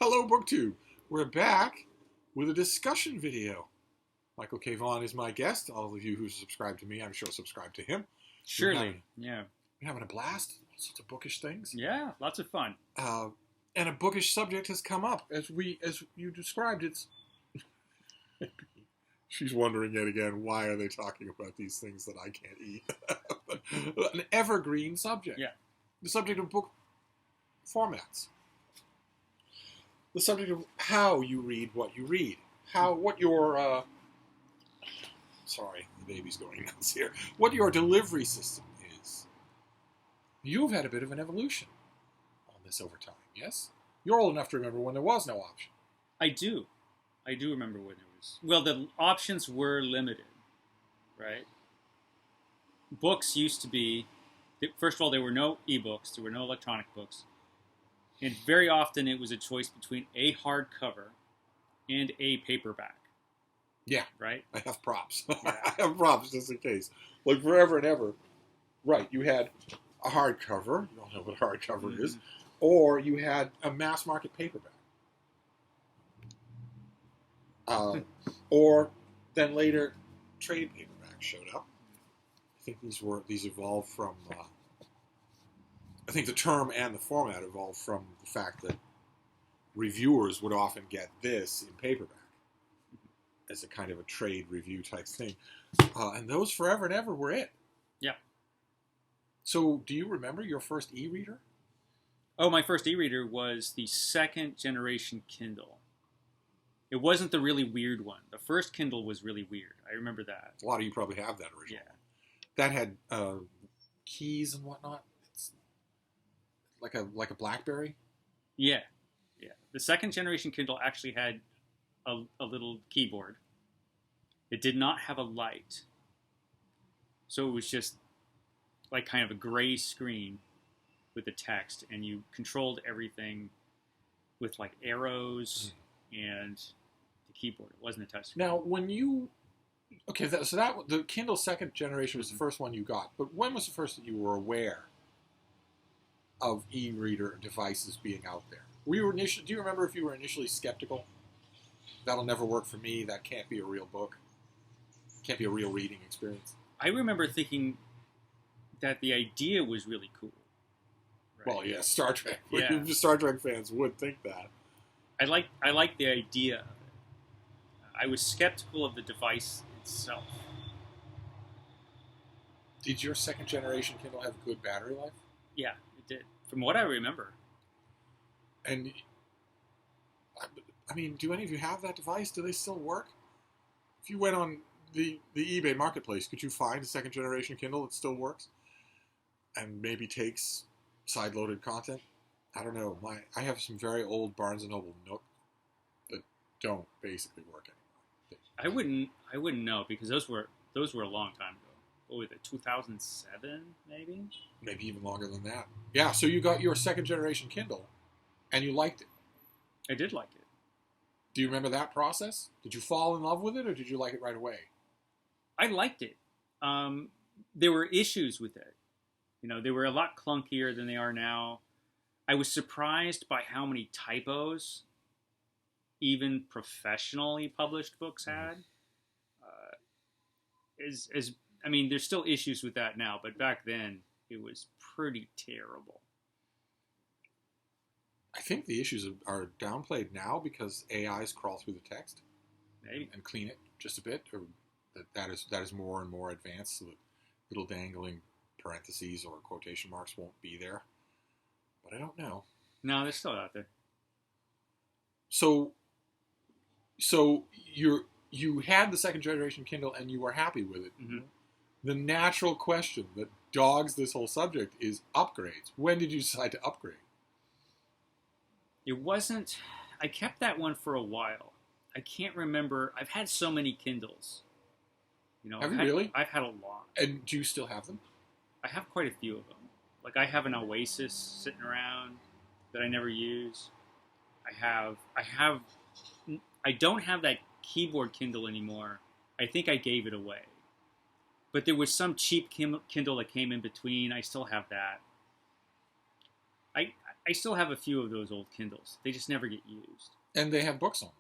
Hello, BookTube. We're back with a discussion video. Michael K. Vaughan is my guest. All of you who subscribe to me, I'm sure subscribe to him. Surely, yeah. We're having a blast. All sorts of bookish things. Yeah, lots of fun. And a bookish subject has come up. As you described, it's... She's wondering yet again, why are they talking about these things that I can't eat? An evergreen subject. Yeah. The subject of book formats. The subject of how you read what you read. What your, sorry, the baby's going nuts here. What your delivery system is. You've had a bit of an evolution on this over time, yes? You're old enough to remember when there was no option. I do remember when there was... Well, the options were limited, right? Books used to be... First of all, there were no ebooks. There were no electronic books. And very often it was a choice between a hardcover and a paperback. Yeah. Right? I have props. Yeah. I have props just in case. Like forever and ever. Right. You had a hardcover. You all know what a hardcover is. Or you had a mass market paperback. Or then later trade paperbacks showed up. I think these evolved from... I think the term and the format evolved from the fact that reviewers would often get this in paperback as a kind of a trade review type thing. And those forever and ever were it. Yeah. So do you remember your first e-reader? Oh, my first e-reader was the second generation Kindle. It wasn't the really weird one. The first Kindle was really weird. I remember that. A lot of you probably have that original. Yeah. That had keys and whatnot. It's like a BlackBerry. Yeah. Yeah. The second generation Kindle actually had a little keyboard. It did not have a light. So it was just like kind of a gray screen with the text, and you controlled everything with like arrows and the keyboard. It wasn't a touchscreen. Now, when you... Okay, the Kindle second generation was the first one you got, but when was the first that you were aware of e-reader devices being out there? Do you remember if you were initially skeptical? That'll never work for me. That can't be a real book. Can't be a real reading experience. I remember thinking that the idea was really cool. Right? Well, yeah, Star Trek. Yeah. Star Trek fans would think that. I like the idea of it. I was skeptical of the device itself. Did your second generation Kindle have good battery life? Yeah, it did. From what I remember. And, I mean, do any of you have that device? Do they still work? If you went on the eBay marketplace, could you find a second generation Kindle that still works? And maybe takes side-loaded content? I don't know. I have some very old Barnes & Noble Nook that don't basically work anymore. I wouldn't know, because those were a long time ago. What was it, 2007 maybe? Maybe even longer than that. Yeah, so you got your second generation Kindle and you liked it. I did like it. Do you remember that process? Did you fall in love with it, or did you like it right away? I liked it. There were issues with it. You know, they were a lot clunkier than they are now. I was surprised by how many typos even professionally published books had. I mean, there's still issues with that now, but back then it was pretty terrible. I think the issues are downplayed now because AIs crawl through the text, Maybe, and clean it just a bit, or that is more and more advanced, so that little dangling parentheses or quotation marks won't be there. But I don't know. No, they're still out there. So you had the second generation Kindle and you were happy with it. Mm-hmm. The natural question that dogs this whole subject is upgrades. When did you decide to upgrade? It wasn't... I kept that one for a while. I can't remember. I've had so many Kindles. You know, Have you really? I've had a lot. And do you still have them? I have quite a few of them. Like, I have an Oasis sitting around that I never use. I don't have that keyboard Kindle anymore. I think I gave it away. But there was some cheap Kindle that came in between. I still have that. I still have a few of those old Kindles. They just never get used. And they have books on them.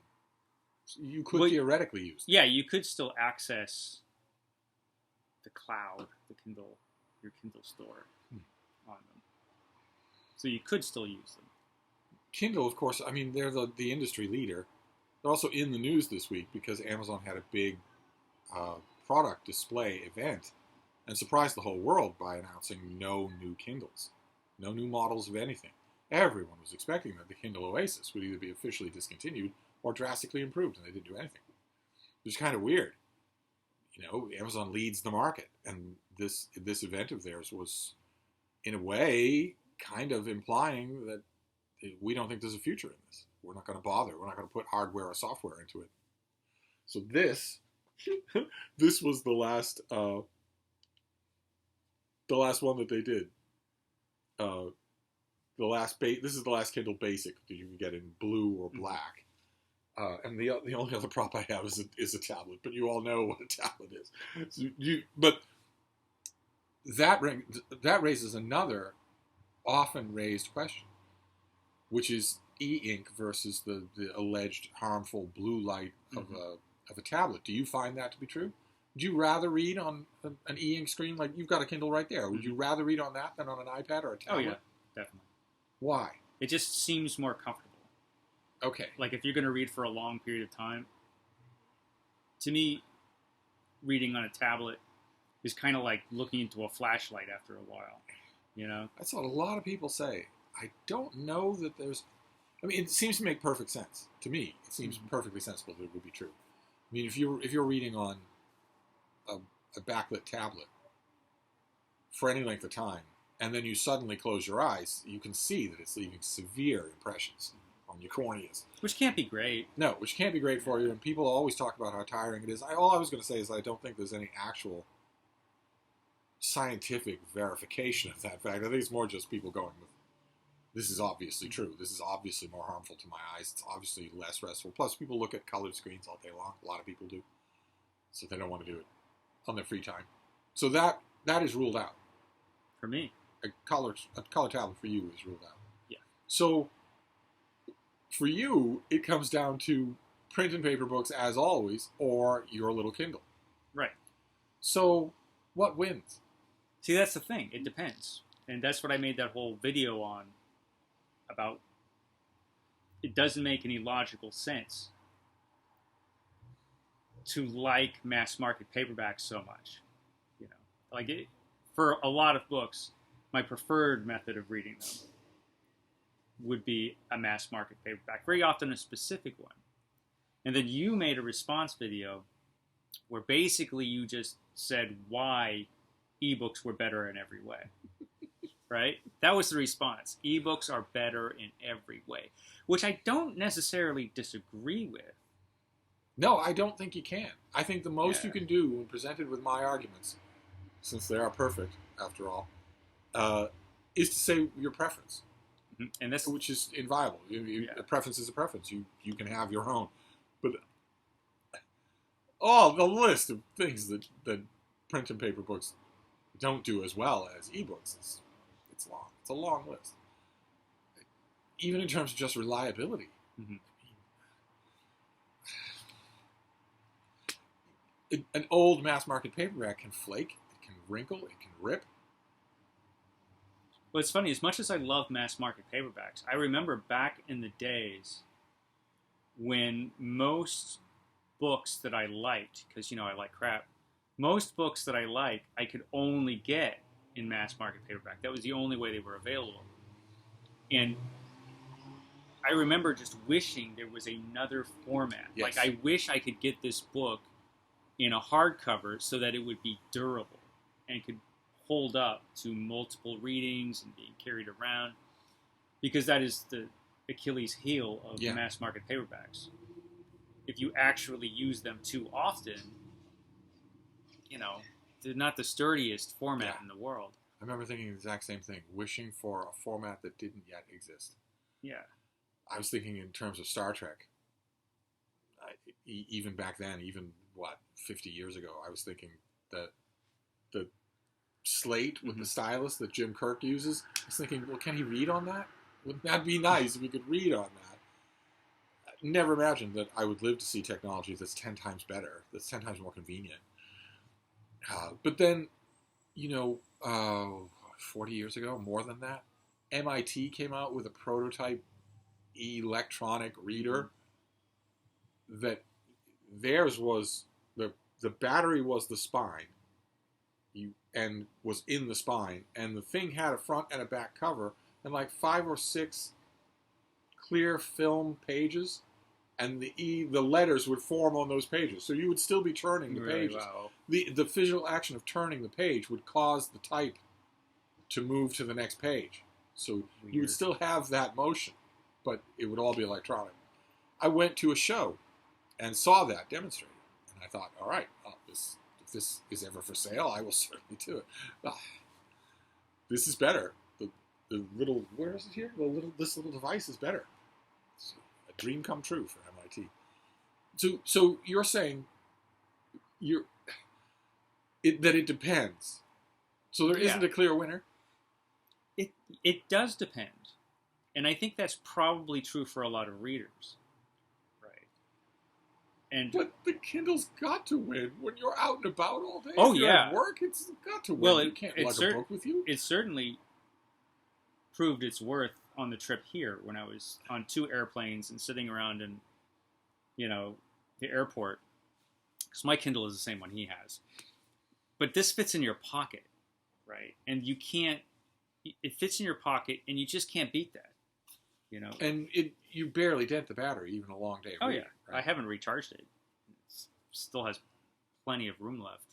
So you could Well, theoretically use them. Yeah, you could still access the cloud, your Kindle store on them. So you could still use them. Kindle, of course, I mean, they're the industry leader. They're also in the news this week because Amazon had a big product display event and surprised the whole world by announcing no new Kindles, no new models of anything. Everyone was expecting that the Kindle Oasis would either be officially discontinued or drastically improved, and they didn't do anything. It was kind of weird. You know, Amazon leads the market, and this event of theirs was, in a way, kind of implying that we don't think there's a future in this. We're not going to bother. We're not going to put hardware or software into it. So this was the last one that they did. This is the last Kindle Basic that you can get in blue or black. And the only other prop I have is a tablet, but you all know what a tablet is. So but that raises another often raised question, which is e-ink versus the alleged harmful blue light of a tablet. Do you find that to be true? Would you rather read on an e-ink screen? Like, you've got a Kindle right there. Would you rather read on that than on an iPad or a tablet? Oh, yeah, definitely. Why? It just seems more comfortable. Okay. Like, if you're going to read for a long period of time, to me, reading on a tablet is kind of like looking into a flashlight after a while, you know? That's what a lot of people say. I don't know that there's... I mean, it seems to make perfect sense. To me, it seems perfectly sensible that it would be true. I mean, if you're reading on a backlit tablet for any length of time, and then you suddenly close your eyes, you can see that it's leaving severe impressions on your corneas. Which can't be great. No, which can't be great for you, and people always talk about how tiring it is. All I was going to say is I don't think there's any actual scientific verification of that fact. I think it's more just people going with, this is obviously true. This is obviously more harmful to my eyes. It's obviously less restful. Plus, people look at colored screens all day long. A lot of people do. So they don't want to do it on their free time. So that is ruled out. For me. A color tablet for you is ruled out. Yeah. So for you, it comes down to print and paper books as always, or your little Kindle. Right. So what wins? See, that's the thing. It depends. And that's what I made that whole video on about. It doesn't make any logical sense to like mass market paperbacks so much. You know, like for a lot of books, my preferred method of reading them would be a mass market paperback, very often a specific one. And then you made a response video where basically you just said why ebooks were better in every way. Right? That was the response. Ebooks are better in every way, which I don't necessarily disagree with. No, I don't think you can. I think the most you can do when presented with my arguments, since they are perfect, after all, is to say your preference. Mm-hmm. And that's, which is inviolable. A preference is a preference. You can have your own. But the list of things that print and paper books don't do as well as ebooks it's long. It's a long list. Even in terms of just reliability. Mm-hmm. An old mass market paperback can flake, it can wrinkle, it can rip. Well, it's funny. As much as I love mass market paperbacks, I remember back in the days when most books that I liked, because, you know, I like crap, most books that I like, I could only get in mass market paperback. That was the only way they were available. And I remember just wishing there was another format. Yes. Like, I wish I could get this book in a hardcover so that it would be durable and could hold up to multiple readings and being carried around, because that is the Achilles heel of mass market paperbacks. If you actually use them too often, you know, they're not the sturdiest format in the world. I remember thinking the exact same thing, wishing for a format that didn't yet exist. Yeah. I was thinking in terms of Star Trek. Even back then, 50 years ago, I was thinking that the slate with the stylus that Jim Kirk uses, I was thinking, well, can he read on that? Wouldn't that be nice if we could read on that? Never imagined that I would live to see technology that's 10 times better, that's 10 times more convenient. But then, 40 years ago, more than that, MIT came out with a prototype electronic reader that theirs was the battery was the spine and was in the spine, and the thing had a front and a back cover and like 5 or 6 clear film pages, and the letters would form on those pages, so you would still be turning the pages. Wow. The visual action of turning the page would cause the type to move to the next page, so you would still have that motion, but it would all be electronic. I went to a show and saw that demonstrated, and I thought, all right, if this is ever for sale, I will certainly do it. This is better. The little, where is it here? This little device is better. It's a dream come true for MIT. So you're saying that it depends. So there isn't a clear winner? It does depend. And I think that's probably true for a lot of readers. But the Kindle's got to win when you're out and about all day. Oh, if you're yeah. at work, it's got to win. Well, you can't lug a book with you. It certainly proved its worth on the trip here when I was on 2 airplanes and sitting around in, the airport. Because my Kindle is the same one he has. But this fits in your pocket, right? And it fits in your pocket, and you just can't beat that. And you barely dent the battery, even a long day. Oh, reading, yeah. right? I haven't recharged it. It still has plenty of room left.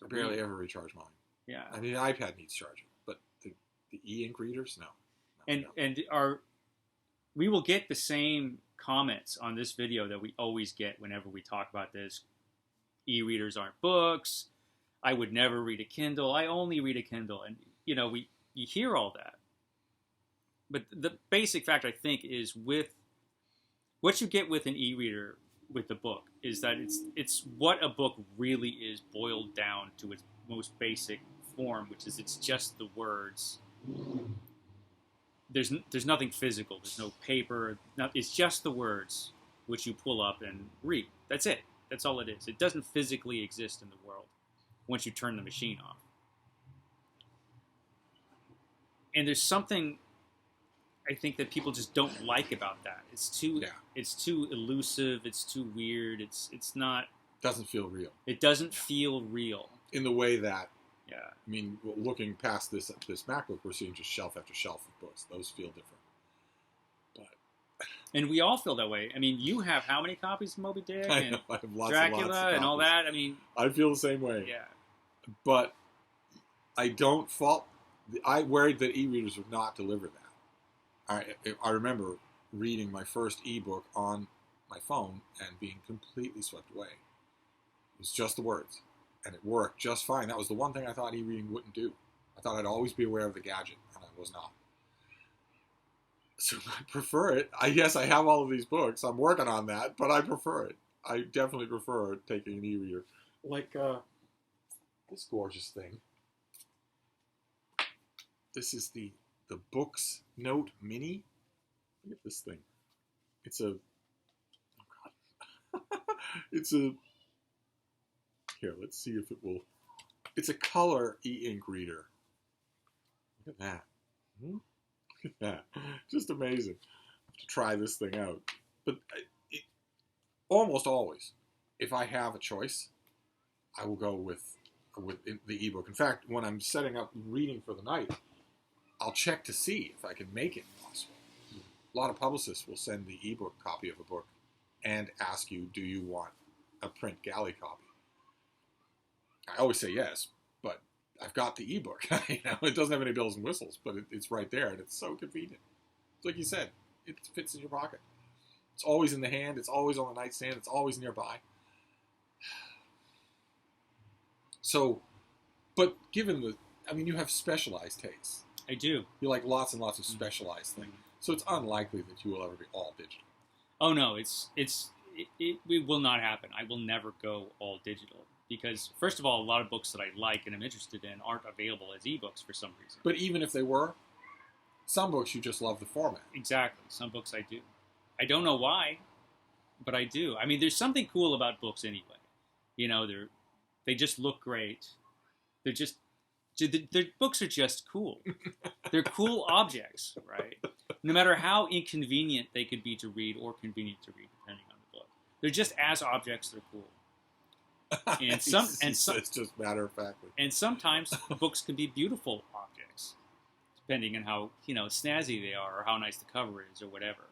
I barely ever recharge mine. Yeah. I mean, the iPad needs charging, but the e-ink readers, no. And we will get the same comments on this video that we always get whenever we talk about this. E-readers aren't books. I would never read a Kindle. I only read a Kindle. And, you hear all that. But the basic fact, I think, is with what you get with an e-reader with the book is that it's what a book really is boiled down to its most basic form, which is it's just the words. There's nothing physical. There's no paper. It's just the words which you pull up and read. That's it. That's all it is. It doesn't physically exist in the world once you turn the machine off. And there's something I think that people just don't like about that. It's too elusive. It's too weird. It's not. Doesn't feel real. It doesn't feel real In the way that. Yeah. I mean, looking past this MacBook, we're seeing just shelf after shelf of books. Those feel different. And we all feel that way. I mean, you have how many copies of Moby Dick and I have lots Dracula and lots and all that? I mean, I feel the same way. Yeah. But I don't fault. I worried that e-readers would not deliver that. I remember reading my first ebook on my phone and being completely swept away. It was just the words, and it worked just fine. That was the one thing I thought e-reading wouldn't do. I thought I'd always be aware of the gadget, and I was not. So I prefer it. Yes, I have all of these books. I'm working on that, but I prefer it. I definitely prefer taking an e-reader. Like this gorgeous thing. This is the Books Note Mini. Look at this thing. It's a... Oh, God. It's a... Here, let's see if it will... It's a color e-ink reader. Look at that. Look at that. Just amazing. I have to try this thing out. But almost always, if I have a choice, I will go with the ebook. In fact, when I'm setting up reading for the night, I'll check to see if I can make it possible. A lot of publicists will send the ebook copy of a book and ask you, do you want a print galley copy? I always say yes, but I've got the ebook. It doesn't have any bells and whistles, but it's right there, and it's so convenient. It's like you said, it fits in your pocket. It's always in the hand. It's always on the nightstand. It's always nearby. So, but given you have specialized tastes. I do. You like lots and lots of specialized things. So it's unlikely that you will ever be all digital. Oh no, it will not happen. I will never go all digital because first of all, a lot of books that I like and am interested in aren't available as ebooks for some reason. But even if they were, Some books you just love the format. Exactly. Some books I do. I don't know why, but I do. I mean, there's something cool about books anyway. You know, they just look great. They're just their books are just cool. They're cool objects, right? No matter how inconvenient they could be to read or convenient to read, depending on the book. They're just as objects. They're cool. And It's just matter of factly. And sometimes books can be beautiful objects, depending on how snazzy they are or how nice the cover is or whatever.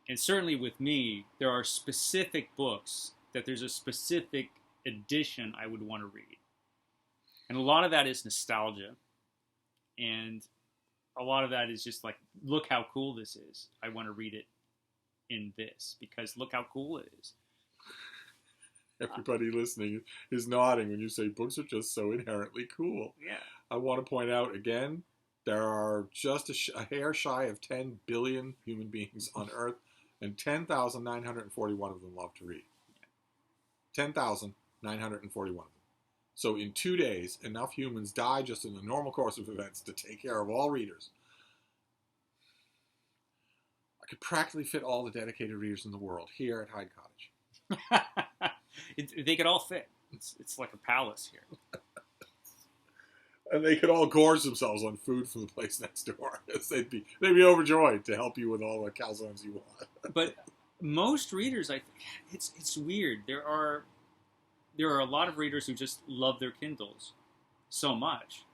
And certainly with me, there are specific books that there's a specific edition I would want to read. And a lot of that is nostalgia. And a lot of that is just like, look how cool this is. I want to read it in this because look how cool it is. Everybody listening is nodding when you say books are just so inherently cool. Yeah. I want to point out again, there are just a hair shy of 10 billion human beings on Earth, and 10,941 of them love to read. 10,941 of them. So in 2 days, enough humans die just in the normal course of events to take care of all readers. I could practically fit all the dedicated readers in the world here at Hyde Cottage. They could all fit. It's like a palace here. And they could all gorge themselves on food from the place next door. they'd be overjoyed to help you with all the calzones you want. But most readers, I think, it's weird. There are a lot of readers who just love their Kindles so much.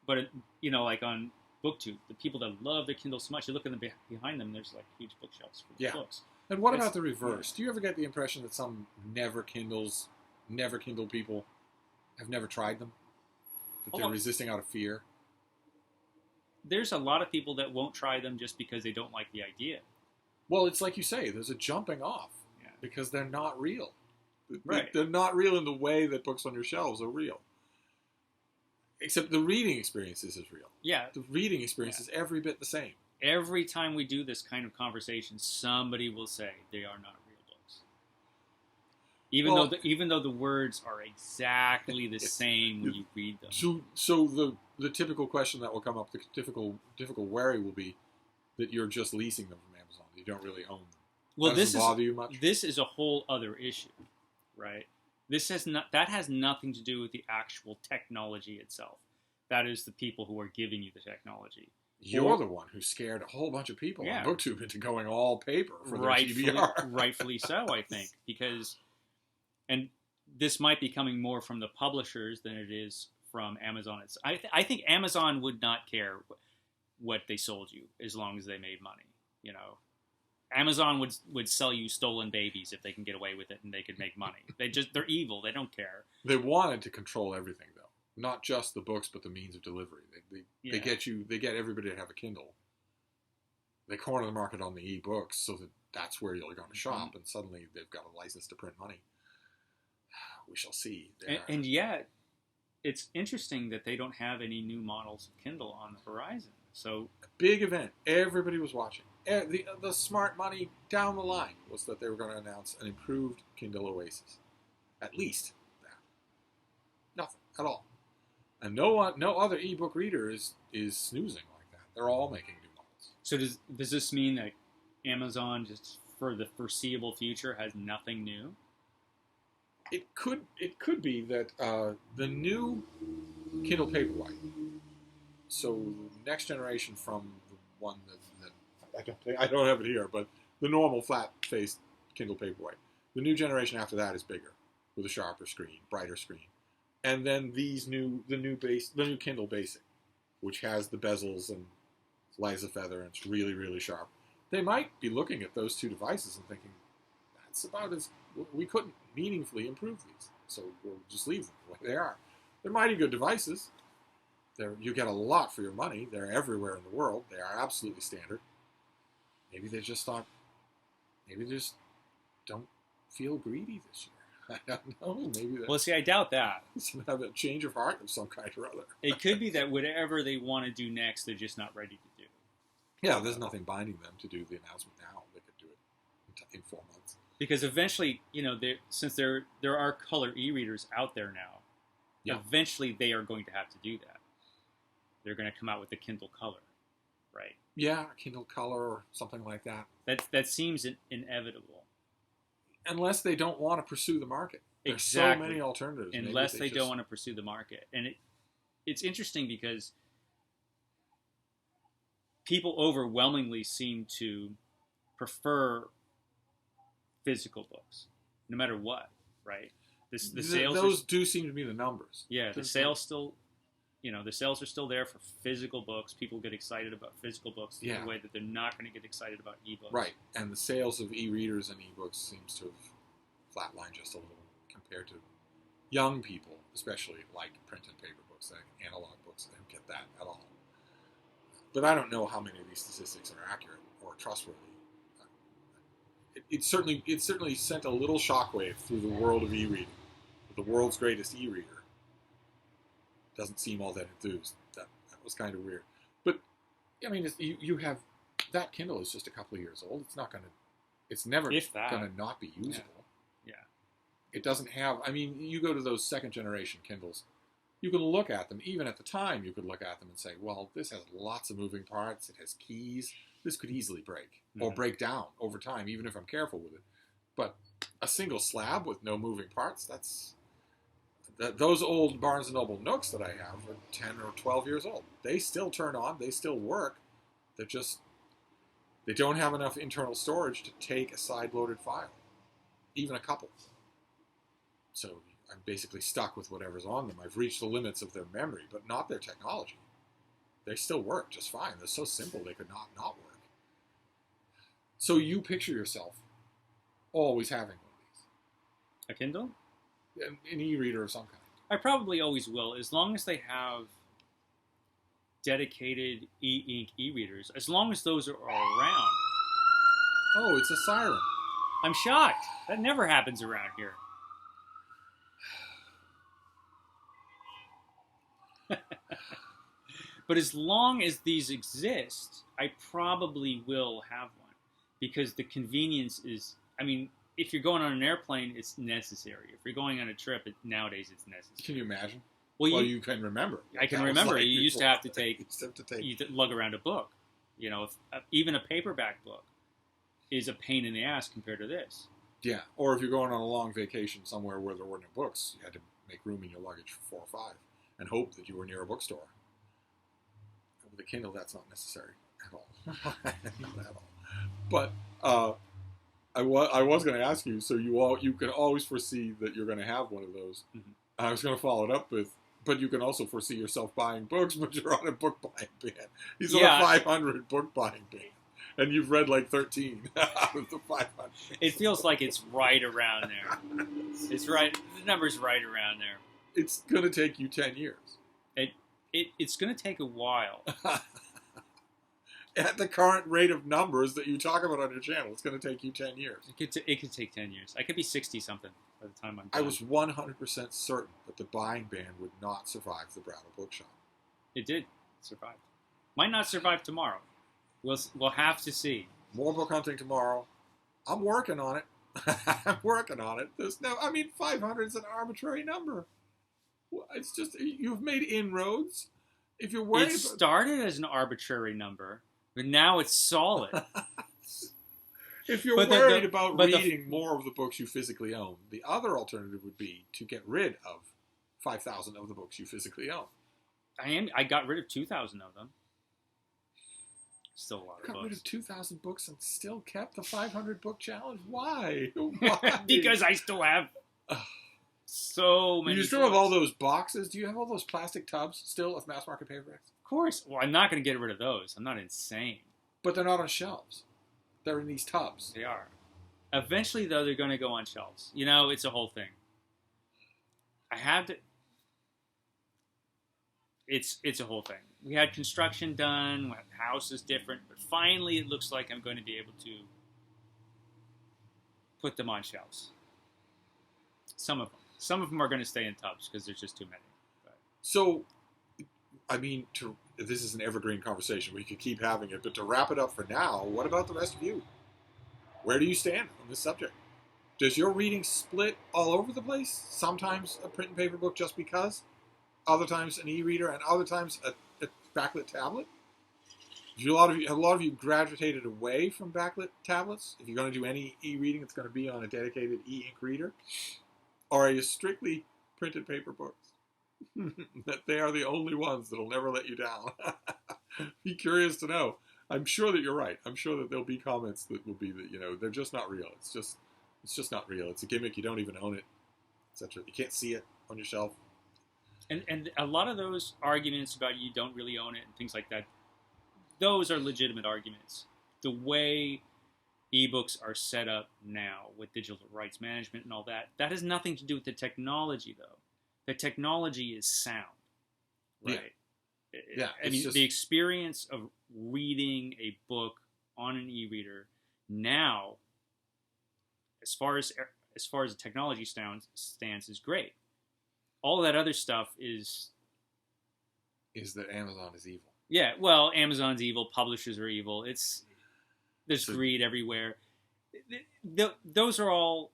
But like on BookTube, the people that love their Kindles so much, you look at them behind them, there's like huge bookshelves for the books. And what about the reverse? Do you ever get the impression that some never Kindle people have never tried them? That they're resisting out of fear? There's a lot of people that won't try them just because they don't like the idea. Well, it's like you say, there's a jumping off because they're not real. Right. They're not real in the way that books on your shelves are real. Except the reading experience is as real. Yeah. The reading experience is every bit the same. Every time we do this kind of conversation, somebody will say they are not real books. Even though the words are exactly the same when you read them. So the typical question that will come up, the typical worry will be that you're just leasing them from Amazon. You don't really own them. Well, that doesn't bother you much? This is a whole other issue, right? That has nothing to do with the actual technology itself. That is the people who are giving you the technology. You're the one who scared a whole bunch of people on BookTube into going all paper for their TBR. Rightfully so, I think, and this might be coming more from the publishers than it is from Amazon. I think Amazon would not care what they sold you as long as they made money. Amazon would sell you stolen babies if they can get away with it and they could make money. They're evil. They don't care. They wanted to control everything though. Not just the books, but the means of delivery. They get everybody to have a Kindle. They corner the market on the e-books so that that's where you're going to shop, and suddenly they've got a license to print money. We shall see. And yet, it's interesting that they don't have any new models of Kindle on the horizon. So big event. Everybody was watching. The smart money down the line was that they were going to announce an improved Kindle Oasis. At least that. Nothing at all. And no other ebook reader is snoozing like that. They're all making new models. So does this mean that Amazon just for the foreseeable future has nothing new? It could be that the new Kindle Paperwhite. So next generation from the one that I don't have it here, but the normal flat-faced Kindle Paperwhite. The new generation after that is bigger, with a sharper screen, brighter screen. And then the new Kindle Basic, which has the bezels and light as a feather and it's really, really sharp. They might be looking at those two devices and thinking, that's about as, we couldn't meaningfully improve these. So we'll just leave them the way they are. They're mighty good devices. You get a lot for your money. They're everywhere in the world. They are absolutely standard. Maybe they just don't feel greedy this year. I don't know. Maybe well, see, I doubt that. Have a change of heart of some kind or other. It could be that whatever they want to do next, they're just not ready to do. Yeah, there's nothing binding them to do the announcement now. They could do it in 4 months. Because eventually, since there are color e-readers out there now, eventually they are going to have to do that. They're going to come out with the Kindle Color. right? Yeah, Kindle Color or something like that. That seems inevitable. Unless they don't want to pursue the market. There's Exactly. so many alternatives. Unless they don't want to pursue the market. And it's interesting because people overwhelmingly seem to prefer physical books, no matter what, right? The sales those do seem to be the numbers. Yeah, the sales still, the sales are still there for physical books. People get excited about physical books in a way that they're not going to get excited about ebooks. Right, and the sales of e-readers and ebooks seems to have flatlined just a little compared to young people, especially like print and paper books, like analog books. I don't get that at all. But I don't know how many of these statistics are accurate or trustworthy. It certainly sent a little shockwave through the world of e-reading. The world's greatest e-reader doesn't seem all that enthused. That was kind of weird. But I mean, you have that Kindle is just a couple of years old. It's never going to not be usable. Yeah. It doesn't have. I mean, you go to those second generation Kindles. You can look at them. Even at the time, you could look at them and say, "Well, this has lots of moving parts. It has keys. This could easily break or break down over time, even if I'm careful with it." But a single slab with no moving parts, those old Barnes & Noble Nooks that I have are 10 or 12 years old. They still turn on. They still work. They don't have enough internal storage to take a side-loaded file, even a couple. So I'm basically stuck with whatever's on them. I've reached the limits of their memory, but not their technology. They still work just fine. They're so simple they could not work. So you picture yourself always having one of these. A Kindle? An e-reader of some kind. I probably always will, as long as they have dedicated e-ink e-readers, as long as those are around. Oh, it's a siren. I'm shocked. That never happens around here. But as long as these exist, I probably will have one. Because the convenience is, I mean, if you're going on an airplane, it's necessary. If you're going on a trip, nowadays it's necessary. Can you imagine? Well, you can remember. I can remember. You used to have to take, you lug around a book. Even a paperback book is a pain in the ass compared to this. Yeah, or if you're going on a long vacation somewhere where there were no books, you had to make room in your luggage for 4 or 5 and hope that you were near a bookstore. With a Kindle, that's not necessary at all. Not at all. But I was going to ask you, so you can always foresee that you're going to have one of those. Mm-hmm. I was going to follow it up with, but you can also foresee yourself buying books, but you're on a book buying ban. He's on a 500 book buying ban. And you've read like 13 out of the 500. It feels like it's right around there. It's right. The number's right around there. It's going to take you 10 years. It's going to take a while. At the current rate of numbers that you talk about on your channel, it's going to take you 10 years. It could take 10 years. I could be 60-something by the time I'm done. I was 100% certain that the buying ban would not survive the Brattle Bookshop. It did survive. Might not survive tomorrow. We'll have to see. More book hunting tomorrow. I'm working on it. I'm working on it. 500 is an arbitrary number. It's just, you've made inroads. If you're worried, it started as an arbitrary number, but now it's solid. If you're worried about reading more of the books you physically own, the other alternative would be to get rid of 5,000 of the books you physically own. I got rid of 2,000 of them. Still a lot of books. Got rid of 2,000 books and still kept the 500 book challenge. Why? Why? Because I still have so many. You still have all those boxes? Do you have all those plastic tubs still of mass market paperbacks? Of course. Well, I'm not going to get rid of those. I'm not insane. But they're not on shelves. They're in these tubs. They are. Eventually, though, they're going to go on shelves. It's a whole thing. I had to. It's a whole thing. We had construction done. The house is different, but finally, it looks like I'm going to be able to put them on shelves. Some of them are going to stay in tubs because there's just too many. But. So, this is an evergreen conversation. We could keep having it, but to wrap it up for now, what about the rest of you? Where do you stand on this subject? Does your reading split all over the place? Sometimes a print and paper book just because, other times an e-reader, and other times a backlit tablet? A lot of you gravitated away from backlit tablets? If you're going to do any e-reading, it's going to be on a dedicated e-ink reader? Or are you strictly printed paper books? That they are the only ones that'll never let you down. Be curious to know. I'm sure that you're right. I'm sure that there'll be comments that will be that, they're just not real. It's just not real. It's a gimmick. You don't even own it, etc. You can't see it on your shelf. And a lot of those arguments about you don't really own it and things like that, those are legitimate arguments. The way ebooks are set up now with digital rights management and all that, that has nothing to do with the technology, though. The technology is sound, right? Yeah. I mean, the experience of reading a book on an e-reader now, as far as the technology stands, is great. All that other stuff is that Amazon is evil. Yeah, well, Amazon's evil. Publishers are evil. There's greed everywhere. Those are all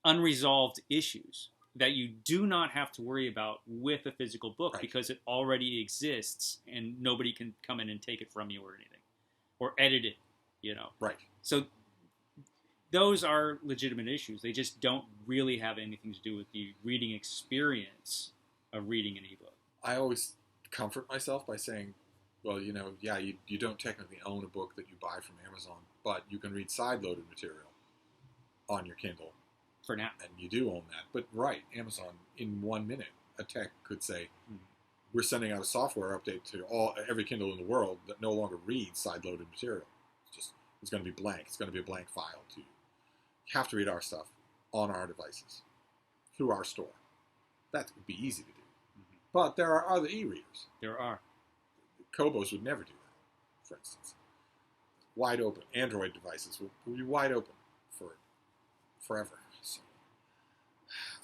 unresolved issues that you do not have to worry about with a physical book, right, because it already exists and nobody can come in and take it from you or anything, or edit it, Right. So those are legitimate issues. They just don't really have anything to do with the reading experience of reading an ebook. I always comfort myself by saying, well, you don't technically own a book that you buy from Amazon, but you can read side-loaded material on your Kindle. For now. And you do own that. But right, Amazon, in 1 minute, a tech could say, we're sending out a software update to every Kindle in the world that no longer reads side-loaded material. It's going to be blank. It's going to be a blank file to you. You have to read our stuff on our devices through our store. That would be easy to do. Mm-hmm. But there are other e-readers. There are. Kobos would never do that, for instance. Wide open. Android devices will be wide open for forever. So,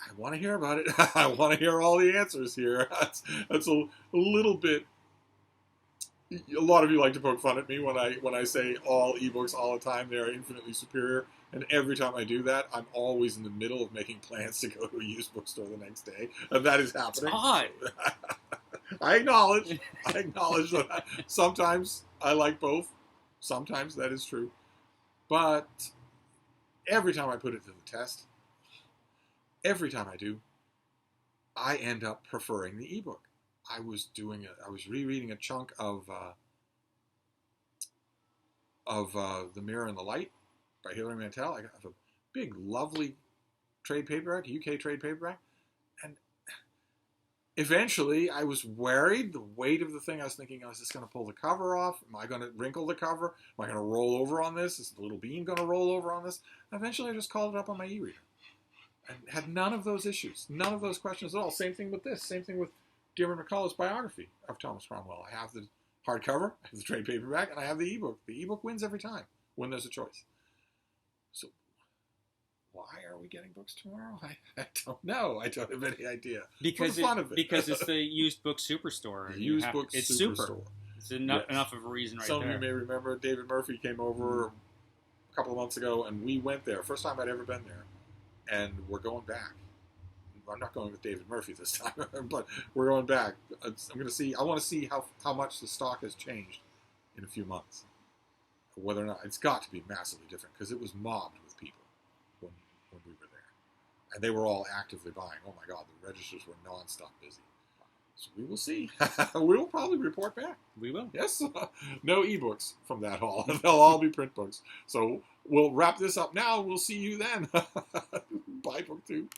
I want to hear about it. I want to hear all the answers here. That's a little bit. A lot of you like to poke fun at me when I say all ebooks all the time, they are infinitely superior. And every time I do that, I'm always in the middle of making plans to go to a used bookstore the next day. And that is happening. It's odd. I acknowledge that sometimes I like both. Sometimes that is true. But every time I put it to the test, every time I do, I end up preferring the ebook. I was rereading a chunk of The Mirror and the Light by Hilary Mantel. I have a big, lovely trade paperback, UK trade paperback, and eventually I was worried. The weight of the thing, I was thinking, is this going to pull the cover off? Am I going to wrinkle the cover? Am I going to roll over on this? Is the little bean going to roll over on this? And eventually I just called it up on my e-reader. And had none of those issues, none of those questions at all. Same thing with this. Same thing with Diarmuid MacCulloch's biography of Thomas Cromwell. I have the hardcover, I have the trade paperback, and I have the ebook. The ebook wins every time when there's a choice. So why are we getting books tomorrow? I don't know. I don't have any idea. Because it's the used book superstore. It's super. It's enough of a reason right there. Some of you may remember David Murphy came over a couple of months ago, and we went there. First time I'd ever been there. And we're going back. I'm not going with David Murphy this time, but we're going back. I want to see how much the stock has changed in a few months. Whether or not, it's got to be massively different, because it was mobbed with people when we were there. And they were all actively buying. Oh my God, the registers were nonstop busy. So we will see. We will probably report back. We will. Yes. No ebooks from that haul. They'll all be print books. So we'll wrap this up now. We'll see you then. Bye, BookTube.